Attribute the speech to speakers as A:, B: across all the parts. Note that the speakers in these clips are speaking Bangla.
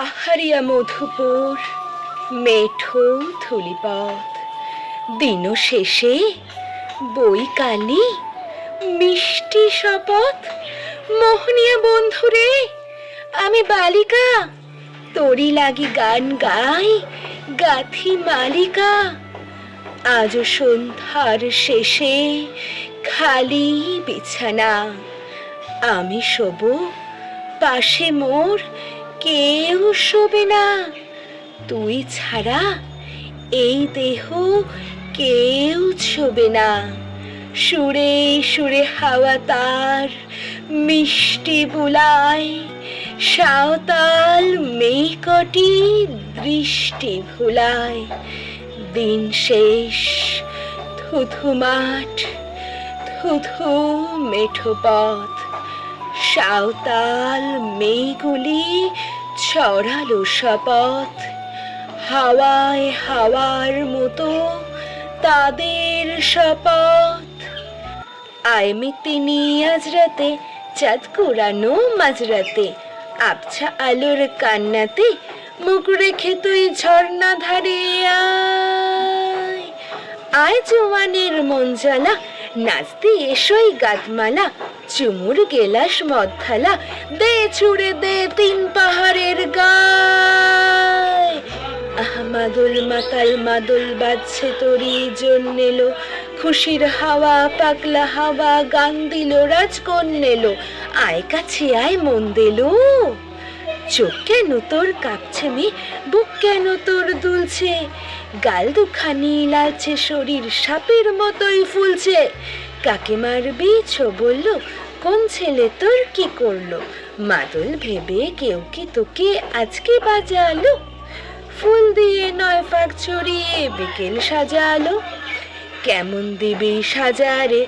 A: পাহাড়িয়া মধুপুর মেঠো ধূলিপথ, দিন শেষে বৈকালি মিষ্টি শপথ। মোহনিয়া বন্ধুরে আমি বালিকা, তোরি লাগি গান গাই গাথি মালিকা। আজ সন্ধ্যার শেষে খালি বিছানা, আমি শোব পাশে মোর কেউ শোবে না। তুই ছাড়া এই দেহ কেউ ছোবে না। সুরে সুরে হাওয়া তার মিষ্টি বুলায়, সাঁওতাল মেঘকটি দৃষ্টি ভুলায়। দিন শেষ, থুথু মাঠ, থুথু মেঠো পথ, সাঁওতাল মেয়েগুলি ছড়ালো শপথ। হাওয়ায় হাওয়ার মতো তাদের শপথ। আয় মিতিনি আজ রাতে, চাঁদ কুড়ানো মাঝরাতে, আবছা আলোর কান্নাতে মুখ রেখে তুই ঝর্ণা ধারে আয়। আয় জোয়ানের মন জ্বালা, নাচতে এসোই গাতমালা, চুমুর গেলাস মদ থালা, দে ছুড়ে দে তিন পাহাড়ের গায়। মাদল মাতাল মাদল বাজছে তোরই জন্য এলো, খুশির হাওয়া পাগলা হাওয়া গান দিল রাজকন নেলো। আয় কাছে আয় মন দিল, চোখ কেন তোর কাঁপছে মে, বুক কেন তোর দুলছে, গাল দুখানি লালছে, শরীর সাপের মতোই ফুলছে। কাকে মারবি ছো বললো, কোন ছেলে তোর কি করলো, মাদল ভেবে কেউ কি তোকে আজকে বাজালো। ফুল দিয়ে নয় ফাঁক ছড়িয়ে বিকেল সাজালো, কেমন দিবি সাজারে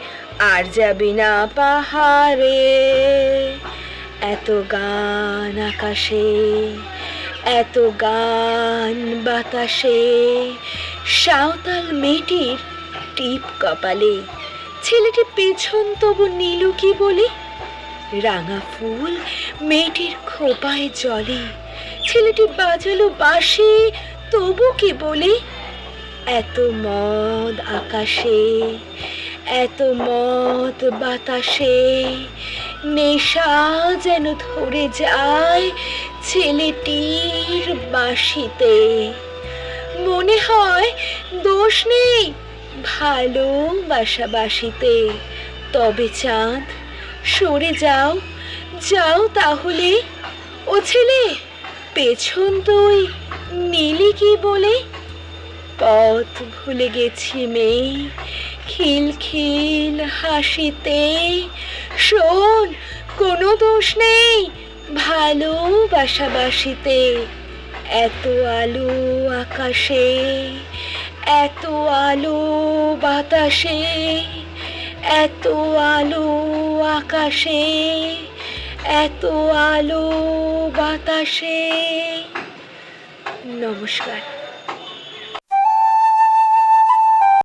A: আর যাবি না পাহাড়ে। এত গান আকাশে, এত গান বাতাসে, সাঁওতাল মেয়েটির টিপ কপালে। ছেলেটি পেছন তবু নীলু কি বলে, রাঙা ফুল মেয়েটির খোপায় জলে। ছেলেটি বাজালো বাঁশি তবু কি বলে, এত মদ আকাশে, এত মদ বাতাসে, নেশা যেন ধরে যায় ছেলেটির বাঁশিতে। মনে হয় দোষ নেই ভালোবাসা বাসিতে। তবে চাঁদ সরে যাও, যাও তাহলে। ও ছেলে পেছন তুই নীলি কি বলে, পথ ভুলে গেছি মেয়ে খিলখিল হাসিতে। শোন কোনো দোষ নেই ভালোবাসা বাসিতে। এত আলো আকাশে, এত আলো বাতাসে, এত আলো আকাশে, এত আলো বাতাসে। নমস্কার।